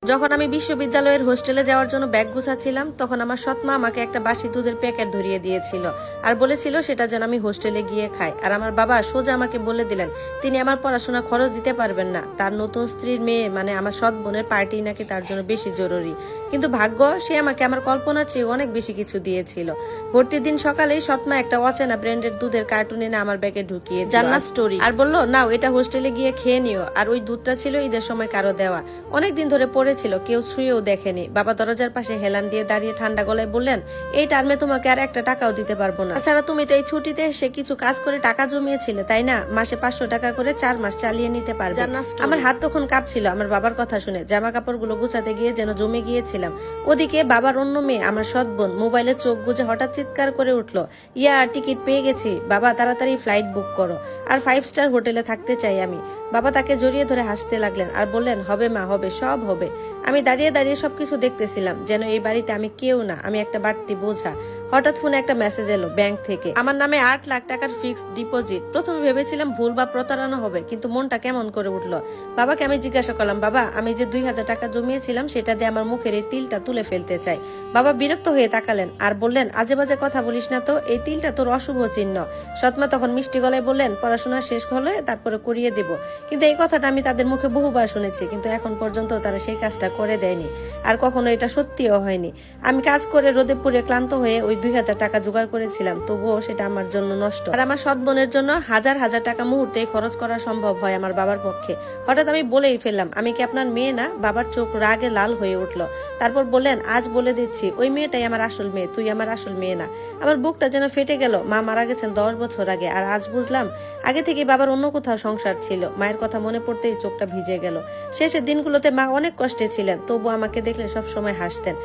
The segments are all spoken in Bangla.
যখন আমি বিশ্ববিদ্যালয়ের হোস্টেলে যাওয়ার জন্য ব্যাগ গুছাচ্ছিলাম তখন আমার সৎমা আমাকে একটা বাসি দুধের প্যাকেট ধরিয়ে দিয়েছিল আর বলেছিল সেটা যেন আমি হোস্টেলে গিয়ে খাই। আর আমার বাবা সোজা আমাকে বলে দিলেন তিনি আমার পড়াশোনা খরচ দিতে পারবেন না, তার নতুন স্ত্রীর মেয়ে মানে আমার সৎ বোনের পার্টি নাকি তার জন্য বেশি জরুরি। কিন্তু ভাগ্য সে আমাকে আমার কল্পনার চেয়ে অনেক বেশি কিছু দিয়েছিল। ভর্তির দিন সকালেই সৎমা একটা অচেনা ব্র্যান্ডের দুধের কার্টুন এনে আমার ব্যাগে ঢুকিয়ে জান্নাত স্টোরি আর বললো নাও এটা হোস্টেলে গিয়ে খেয়ে নিও। আর ওই দুধটা ছিল ঈদের সময় কারো দেওয়া, অনেকদিন ধরে পড়েছিল, কেউ ছুঁয়েও দেখেনি। বাবা দরজার পাশে হেলান দিয়ে দাঁড়িয়ে ঠান্ডা গলায় বললেন এই টার্মে তোমাকে আর একটা টাকাও দিতে পারবো না। তাছাড়া তুমি তো এই ছুটিতে এসে কিছু কাজ করে টাকা জমিয়েছিলে তাই না, মাসে 500 টাকা করে 4 মাস চালিয়ে নিতে পারবে। আমার হাত তখন কাঁপছিল আমার বাবার কথা শুনে, জামা কাপড়গুলো গুছাতে গিয়ে যেন জমে গিয়েছিলাম। ওদিকে বাবার অন্য মেয়ে আমার সৎ বোন মোবাইলে চোখ বুজে হঠাৎ চিৎকার করে উঠলো, ইয়া টিকিট পেয়ে গেছি বাবা, তাড়াতাড়ি ফ্লাইট বুক করো, আর 5 স্টার হোটেলে থাকতে চাই আমি। বাবা তাকে জড়িয়ে ধরে হাসতে লাগলেন আর বললেন হবে মা, হবে, সব হবে। আমি দাঁড়িয়ে দাঁড়িয়ে সবকিছু দেখতেছিলাম যেন এই বাড়িতে আমি কেউ না, আমি একটা বাড়তি বোঝা। হঠাৎ ফোনে একটা মেসেজ এলো ব্যাংক থেকে, আমার নামে 8 লাখ টাকার ফিক্সড ডিপোজিট। প্রথমে ভেবেছিলাম ভুল বা প্রতারণা হবে, কিন্তু মনটা কেমন করে উঠলো। বাবাকে আমি জিজ্ঞাসা করলাম বাবা আমি যে 2000 টাকা জমিয়েছিলাম সেটা দিয়ে আমার মুখের এই তিলটা তুলে ফেলতে চাই। বাবা বিরক্ত হয়ে তাকালেন আর বললেন আজে বাজে কথা বলিস না তো, এই তিলটা তোর অশুভ চিহ্ন। সৎমা তখন মিষ্টি গলায় বললেন পড়াশোনা শেষ হলে তারপরে করিয়ে দেব। কিন্তু এই কথাটা আমি তাদের মুখে বহুবার শুনেছি, কিন্তু এখন পর্যন্ত তারা সেই কাজটা করে দেয়নি, আর কখনো এটা সত্যিও হয়নি। আমি কাজ করে রোদে পুড়ে ক্লান্ত হয়ে ওই 2000 টাকা জোগাড় করেছিলাম, তবুও সেটা আমার জন্য নষ্ট। আর আমার সৎ বোনের জন্য হাজার হাজার টাকা মুহূর্তেই খরচ করা সম্ভব হয় আমার বাবার পক্ষে। হঠাৎ আমি বলেই ফেললাম আমি কি আপনার মেয়ে না? বাবার চোখ রাগে লাল হয়ে উঠলো। তারপর বললেন আজ বলে দিচ্ছি ওই মেয়েটাই আমার আসল মেয়ে, তুই আমার আসল মেয়ে না। আমার বুকটা যেন ফেটে গেল। মা মারা গেছেন 10 বছর আগে, আর আজ বুঝলাম আগে থেকে বাবার অন্য কোথাও সংসার ছিল। মায়ের কথা মনে পড়তেই চোখটা ভিজে গেল। শেষের দিনগুলোতে মা অনেক কষ্টে ছিলেন, তবু আমাকে দেখলে সব সময় হাসতেন।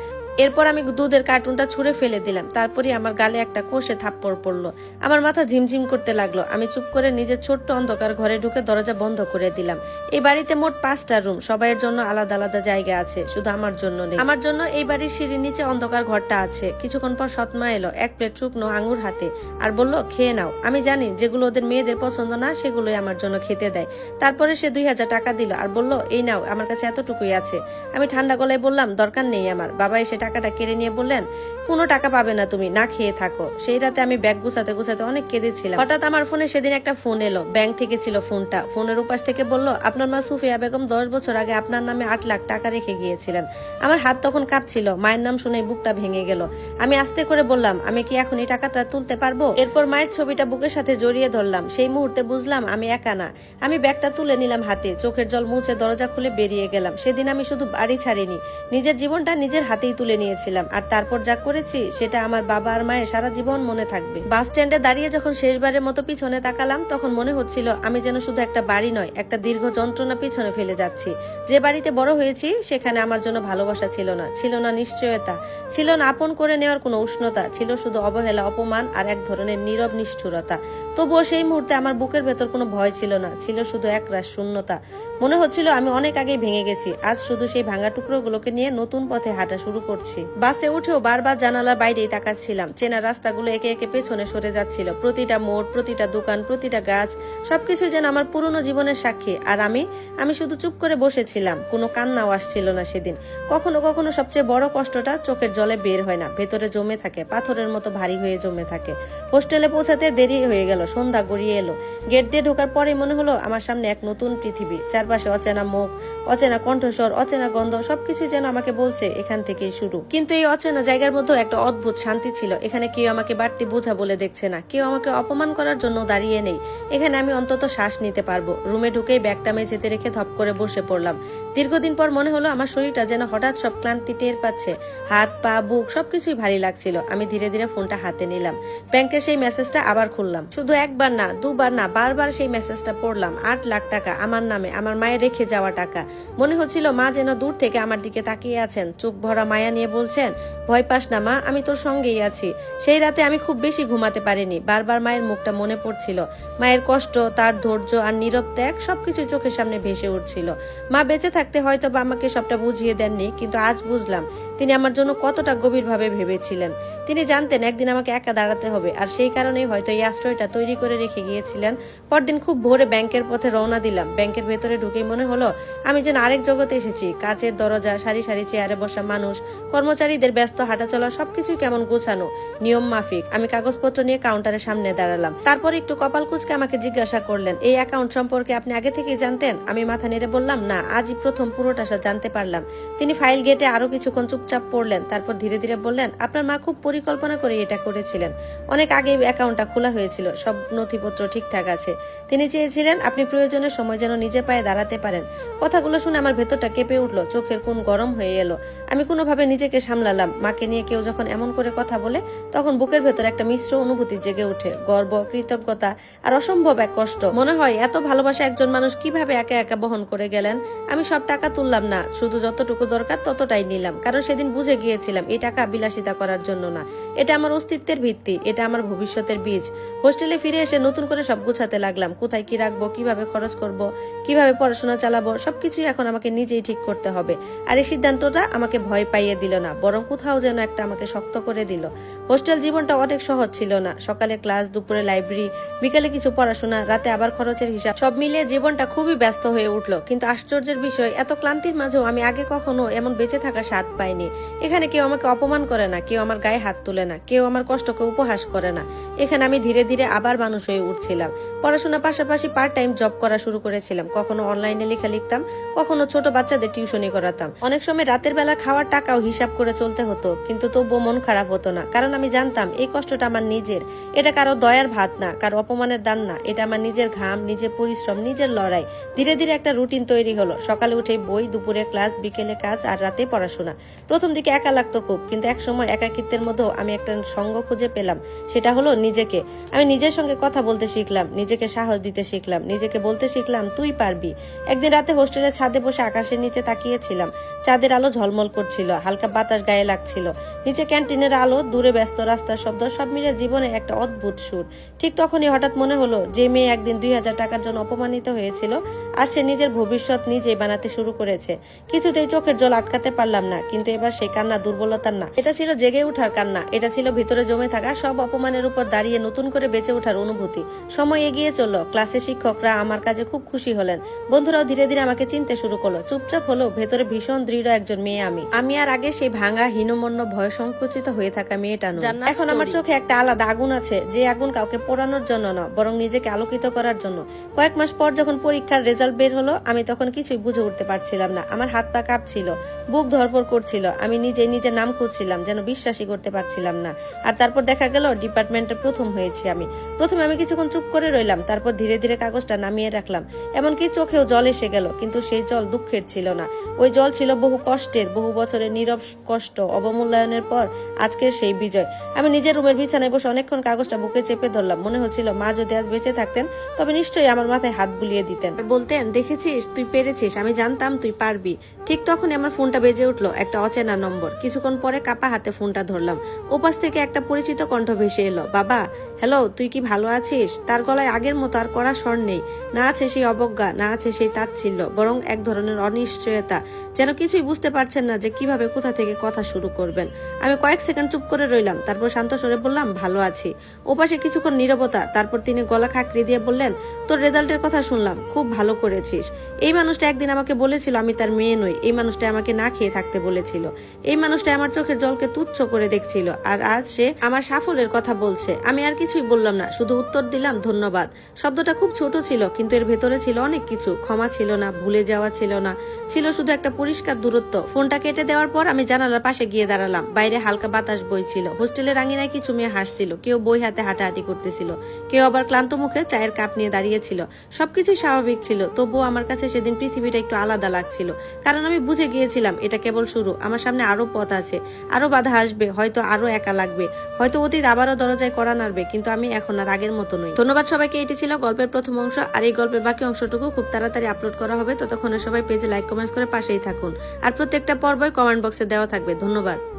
এরপর আমি দুধের কার্টুনটা ছুঁড়ে ফেলে দিলাম, তারপরে আমার গালে একটা কষে থাপ্পড় পড়লো। আমার মাথা ঝিমঝিম করতে লাগলো। আমি চুপ করে নিজের ছোট্ট অন্ধকার ঘরে ঢুকে দরজা বন্ধ করে দিলাম। এই বাড়িতে মোট 5টা রুম, সবাইয়ের জন্য আলাদা আলাদা জায়গা আছে, শুধু আমার জন্য নেই। আমার জন্য এই বাড়ির সিঁড়ির নিচে অন্ধকার ঘরটা আছে। কিছুক্ষণ পর সৎমা এলো 1 প্লেট শুকনো আঙুর হাতে আর বলল খেয়ে নাও। আমি জানি যেগুলো ওদের মেয়েদের পছন্দ না সেগুলোই আমার জন্য খেতে দেয়। তারপরে সে 2000 টাকা দিল আর বলল এই নাও, আমার কাছে এতটুকুই আছে। আমি ঠান্ডা গলায় বললাম দরকার নেই আমার। বাবা এসে টাকাটা কেড়ে নিয়ে বললেন কোনো টাকা পাবে না, তুমি না খেয়ে থাকো। সেই রাতে আমি ব্যাগ গুছাতে গুছাতে অনেক কেঁদেছিলাম। হঠাৎ আমার ফোনে সেদিন একটা ফোন এলো, ব্যাংক থেকে ছিল ফোনটা। ফোনের উপাস থেকে বলল আপনার মা সুফিয়া বেগম 10 বছর আগে আপনার নামে 8 লাখ টাকা রেখে গিয়েছিলেন। আমার হাত তখন কাঁপছিল, মায়ের নাম শুনে বুকটা ভেঙে গেল। আমি আস্তে করে বললাম আমি কি এখন এই টাকাটা তুলতে পারবো? এরপর মায়ের ছবিটা বুকের সাথে জড়িয়ে ধরলাম। সেই মুহূর্তে বুঝলাম আমি একা না। আমি ব্যাগটা তুলে নিলাম হাতে, চোখের জল মুছে দরজা খুলে বেরিয়ে গেলাম। সেদিন আমি শুধু বাড়ি ছাড়িনি, নিজের জীবনটা নিজের হাতেই তুলে নিয়েছিলাম। আর তারপর যা করেছি সেটা আমার বাবা আর মায়ের সারা জীবন মনে থাকবে। বাস স্ট্যান্ডে দাঁড়িয়ে যখন শেষবারের মতো পিছনে তাকালাম তখন মনে হচ্ছিল আমি যেন শুধু একটা বাড়ি নয়, একটা দীর্ঘ যন্ত্রণা পিছনে ফেলে যাচ্ছি। যে বাড়িতে বড় হয়েছি সেখানে আমার জন্য ভালোবাসা ছিল না, ছিল না নিশ্চয়তা, ছিল না আপন করে নেওয়ার কোনো উষ্ণতা, ছিল শুধু অবহেলা, অপমান আর এক ধরনের নীরব নিষ্ঠুরতা। তবুও সেই মুহূর্তে আমার বুকের ভেতর কোনো ভয় ছিল না, ছিল শুধু একরাশ শূন্যতা। মনে হচ্ছিল আমি অনেক আগেই ভেঙে গেছি, আজ শুধু সেই ভাঙা টুকরোগুলোকে নিয়ে নতুন পথে হাঁটা শুরু করছি। বাসে উঠেও বারবার জানালার বাইরেই তাকাচ্ছিলাম। চেনা রাস্তাগুলো একে একে পেছনে সরে যাচ্ছিল, প্রতিটা মোড়, প্রতিটা দোকান, প্রতিটা গাছ, সবকিছু যেন আমার পুরনো জীবনের সাক্ষী। আর আমি শুধু চুপ করে বসেছিলাম। কোনো কান্নাও আসছিল না সেদিন। কখনো কখনো সবচেয়ে বড় কষ্টটা চোখের জলে বের হয় না, ভেতরে জমে থাকে, পাথরের মতো ভারী হয়ে জমে থাকে। হোস্টেলে পৌঁছাতে দেরি হয়ে গেল, সন্ধ্যা গড়িয়ে এলো। গেট দিয়ে ঢোকার পরে মনে হলো আমার সামনে এক নতুন পৃথিবী। চারপাশে অচেনা মুখ, অচেনা কণ্ঠস্বর, অচেনা গন্ধ, সবকিছু যেন আমাকে বলছে এখান থেকেই শুরু। কিন্তু এই অচেনা জায়গার মধ্যে একটা অদ্ভুত শান্তি ছিল। এখানে কেউ আমাকে বাড়তি বোঝা বলে দেখছে না, কেউ আমাকে অপমান করার জন্য দাঁড়িয়ে নেই। এখানে আমি অন্তত শ্বাস নিতে পারবো। রুমে ঢুকেই ব্যাগটা মেঝেতে রেখে ধপ করে বসে পড়লাম। দীর্ঘদিন পর মনে হলো আমার শরীরটা যেন হঠাৎ সব ক্লান্তি টের পাচ্ছে। হাত পা বুক সবকিছুই ভারী লাগছিল। আমি ধীরে ধীরে ফোনটা হাতে নিলাম। ব্যাংকের সেই মেসেজটা আবার খুললাম। শুধু একবার না, দুবার না, বারবার সেই মেসেজটা পড়লাম। 8 লাখ টাকা আমার নামে, আমার মায়ের রেখে যাওয়া টাকা। মনে হচ্ছিল মা যেন দূর থেকে আমার দিকে তাকিয়ে আছেন, চোখ ভরা মায়া নিয়ে বলছেন, ভয় পাস না মা, আমি তোর সঙ্গেই আছি। সেই রাতে আমি খুব বেশি ঘুমাতে পারিনি। বারবার মায়ের মুখটা মনে পড়ছিল। মায়ের কষ্ট, তার ধৈর্য আর নীরব ত্যাগ সবকিছু চোখের সামনে ভেসে উঠছিল। মা বেঁচে থাকতে হয়তো বা আমাকে সবটা বুঝিয়ে দেননি, কিন্তু আজ বুঝলাম তিনি আমার জন্য কতটা গভীরভাবে ভেবেছিলেন। তিনি জানতেন একদিন আমাকে একা দাঁড়াতে হবে, আর সেই কারণেই হয়তো এই আশ্রয়টা তৈরি করে রেখে গিয়েছিলেন। পরদিন খুব ভোরে ব্যাংকের পথে রওনা দিলাম। ব্যাংকের ভেতরে ঢুকেই মনে হলো আমি যেন আরেক জগতে এসেছি। কাচের দরজা, সারি সারি চেয়ারে বসা মানুষ, কর্মচারীদের ব্যস্ত হাঁটাচলা, সবকিছুই কেমন গোছানো, নিয়ম মাফিক। আমি কাগজপত্র নিয়ে কাউন্টারের সামনে দাঁড়ালাম। তারপর একটু কপাল কুঁচকে আমাকে জিজ্ঞাসা করলেন, এই অ্যাকাউন্ট সম্পর্কে আপনি আগে থেকেই জানতেন? আমি মাথা নেড়ে বললাম, না, আজই প্রথম পুরোটা জানতে পারলাম। তিনি ফাইল ঘেটে আরো কিছুক্ষণ চুপচাপ পড়লেন, তারপর ধীরে ধীরে বললেন, আপনার মা খুব পরিকল্পনা করে এটা করেছিলেন। অনেক আগে অ্যাকাউন্টটা খোলা হয়েছিল, সব নথিপত্র ঠিকঠাক আছে। তিনি চেয়েছিলেন আপনি প্রয়োজনের সময় যেন নিজে পায়ে দাঁড়াতে পারেন। কথাগুলো শুনে আমার ভেতরটা কেঁপে উঠলো, চোখের কোণ গরম হয়ে এলো। আমি কোনোভাবে নিজেকে সামলালাম। মাকে নিয়ে কেউ যখন এমন করে কথা বলে, তখন বুকের ভেতর একটা মিশ্র অনুভূতি জেগে ওঠে, গর্ব, কৃতজ্ঞতা আর অসম্ভব এক কষ্ট। মনে হয় এত ভালোবাসা একজন মানুষ কিভাবে একা একা বহন করে গেলেন। আমি সব টাকা তুললাম না, শুধু যতটুকু দরকার ততটাই নিলাম, কারণ সেদিন বুঝে গিয়েছিলাম এই টাকা বিলাসিতা করার জন্য না। এটা আমার অস্তিত্বের ভিত্তি, এটা আমার ভবিষ্যতের বীজ। হোস্টেলে ফিরে এসে নতুন করে সব গুছাতে লাগলাম। কোথায় কি রাখবো, কিভাবে খরচ করব, কিভাবে পড়াশোনা চালাবো, সবকিছুই এখন আমাকে নিজেই ঠিক করতে হবে। আর এই সিদ্ধান্তটা আমাকে ভয় পাইয়ে দিল না, বরং কোথাও যেন একটা আমাকে শক্ত করে দিল। হোস্টেল জীবনটা অনেক সহজ ছিল না। সকালে ক্লাস, দুপুরে লাইব্রেরি, বিকালে কিছু পড়াশোনা, রাতে আবার খরচের হিসাব, সব মিলিয়ে জীবনটা খুবই ব্যস্ত হয়ে উঠলো। কিন্তু আশ্চর্যের বিষয়, এত ক্লান্তির মাঝেও আমি আগে কখনো এমন বেঁচে থাকার স্বাদ পাইনি। এখানে কেউ আমাকে অপমান করে না, কেউ আমার গায়ে হাত তুলে না, কেউ আমার কষ্টকে উপহাস করে না। এখানে আমি ধীরে ধীরে আবার মানুষ হয়ে উঠছিলাম। পড়াশোনার পাশাপাশি পার্ট টাইম জব করা শুরু করেছিলাম। কখনো অনলাইনে লেখা লিখতাম, কখনো ছোট বাচ্চাদের টিউশনি করাতাম। অনেক সময় রাতের বেলা খাওয়ার টাকাও হিসাব করে চলতে হতো, কিন্তু তবুও মন খারাপ হতো না, কারণ আমি জানতাম এই কষ্টটা আমার নিজের। এটা কারো দয়ার ভাত না, কারো অপমানের দান না, এটা আমার নিজের ঘাম, নিজের পরিশ্রম, নিজের লড়াই। ধীরে ধীরে একটা রুটিন তৈরি হলো। সকালে উঠে বই, দুপুরে ক্লাস, বিকেলে কাজ আর রাতে পড়াশোনা। প্রথম দিকে একা লাগতো খুব, কিন্তু এক সময় একাকিত্বের মধ্যেও আমি একটা সঙ্গ খুঁজে পেলাম, সেটা হলো নিজেকে। আমি নিজের সঙ্গে কথা বলতে শিখলাম, নিজেকে সাহস দিতে শিখলাম, নিজেকে বলতে শিখলাম তুই পারবি। একদিন রাতে হোস্টেলের ছাদে বসে আকাশের নিচে তাকিয়েছিলাম। চাঁদের আলো ঝলমল করছিল, হালকা বাতাস গায়ে লাগছিল। নিচে ক্যান্টিনের আলো, দূরে ব্যস্ত রাস্তার শব্দ, সব মিলে জীবনে একটা অদ্ভুত সুর। ঠিক তখনই হঠাৎ মনে হলো, যে মেয়ে একদিন 2000 টাকার জন্য অপমানিত হয়েছিল, আজ সে নিজের ভবিষ্যৎ নিজেই বানাতে শুরু করেছে। কিছুতেই চোখের জল আটকাতে পারলাম না, কিন্তু এবার সেই কান্না দুর্বলতার না, এটা ছিল জেগে ওঠার কান্না। এটা ছিল ভিতরে জমে থাকা সব অপমানের উপর দাঁড়িয়ে নতুন করে বেঁচে ওঠার অনুভূতি। সময় এগিয়ে চলল। ক্লাসে শিক্ষকরা আমার কাজে খুব খুশি হলেন। বন্ধুরাও ধীরে ধীরে আমাকে চিনতে শুরু করলো। চুপচাপ হলেও ভেতরে ভীষণ দৃঢ় একজন মেয়ে আমি আর আগে সেই ভাঙা, হীনমন্য, ভয় সংকুচিত হয়ে থাকা মেয়েটা নই। এখন আমার চোখে একটা আলাদা আগুন আছে, যে আগুন কাউকে পোড়ানোর জন্য না, বরং নিজেকে আলোকিত করার জন্য। কয়েক মাস পর যখন পরীক্ষার রেজাল্ট বের হলো, আমি তখন কিছুই বুঝে উঠতে পারছিলাম না। আমার হাত পা কাঁপছিল, বুক ধরপড় করছিল। আমি নিজেই নিজের নাম খুঁজছিলাম, যেন বিশ্বাসই করতে পারছিলাম না। আর তারপর দেখা গেল ডিপার্টমেন্টে প্রথম হয়েছি আমি। প্রথমে আমি কিছুক্ষণ চুপ করে রইলাম, তারপর ধীরে ধীরে কাগজটা নামিয়ে রাখলাম। এমনকি চোখেও জল এসে গেল, কিন্তু সেই জল দুঃখের ছিল না। ওই জল ছিল বহু কষ্টের, বহু বছরের নীরব কষ্ট, অবমূল্যায়নের পর আজকের সেই বিজয়। আমি নিজের রুমের বিছানায় বসে অনেকক্ষণ কাগজটা বুকে চেপে ধরলাম। মনে হচ্ছিল মা যদি আজ বেঁচে থাকতেন, তবে নিশ্চয়ই আমার মাথায় হাত বুলিয়ে দিতেন, বলতেন, দেখেছিস তুই পেরেছিস, আমি জানতাম তুই পারবি। ঠিক তখনই আমার ফোনটা বেজে উঠলো, একটা অচেনা নম্বর। কিছুক্ষণ পরে কাপা হাতে ফোনটা ধরলাম। ওপাশ থেকে একটা পরিচিত কণ্ঠ ভেসে এলো, বাবা। হ্যালো, তুই কি ভালো আছিস? তার গলায় আগের মতো আর কড়া স্বর নেই, না আছে সেই অবজ্ঞা, না আছে সেই তাচ্ছিল্য, বরং এক ধরনের অনিশ্চয়তা, যেন কিছুই বুঝতে পারছেন না যে কিভাবে কোথা থেকে কথা শুরু করবেন। আমি কয়েক সেকেন্ড চুপ করে রইলাম, তারপর শান্ত স্বরে বললাম, ভালো আছি। ওপাশে কিছুক্ষণ নীরবতা, তারপর তিনি গলা খাঁকড়ে দিয়ে বললেন, তোর রেজাল্টের কথা শুনলাম, খুব ভালো করেছিস। এই মানুষটা একদিন আমাকে বলেছিল আমি তার মেয়ে নই। এই মানুষটা আমাকে না খেয়ে থাকতে বলেছিল। এই মানুষটা আমার চোখের জলকে তুচ্ছ করে দেখছিল, আর আজ সে আমার সাফল্যের কথা বলছে। আমি আর কিছুই বললাম না, শুধু উত্তর দিলাম, ধন্যবাদ। শব্দটা খুব ছোট ছিল, কিন্তু এর ভেতরে ছিল অনেক কিছু। ক্ষমা ছিল না, ভুলে যাওয়া ছিল না, ছিল শুধু একটা পরিষ্কার দূরত্ব। ফোনটা কেটে দেওয়ার পর আমি জানালার পাশে গিয়ে দাঁড়ালাম। বাইরে হালকা বাতাস বইছিল। হোস্টেলের আঙিনায় কিছু মেয়ে হাসছিল, কেউ বই হাতে হাঁটাহাঁটি করতেছিল, কেউ আবার ক্লান্ত মুখে চায়ের কাপ নিয়ে দাঁড়িয়েছিল। সবকিছুই স্বাভাবিক ছিল, তবুও আমার কাছে সেদিন পৃথিবীটা একটু আলাদা লাগছিল। কারণ আমি বুঝে গিয়েছিলাম এটা কেবল শুরু। আমার সামনে আরো পথ আছে, আরো বাধা আসবে, হয়তো আরো একা লাগবে, হয়তো অতীত আবারও দরজায় কড়া নাড়বে, কিন্তু আমি এখন আর আগের মতো নই। ধন্যবাদ সবাইকে। এটি ছিল গল্পের প্রথম অংশ, আর এই গল্পের বাকি অংশটুকু খুব তাড়াতাড়ি আপলোড করা হবে। ততক্ষণে সবাই পেজে লাইক, কমেন্টস করে পাশেই থাকুন, আর প্রত্যেকটা পর্বই কমেন্ট বক্সে দেওয়া থাকবে। ধন্যবাদ।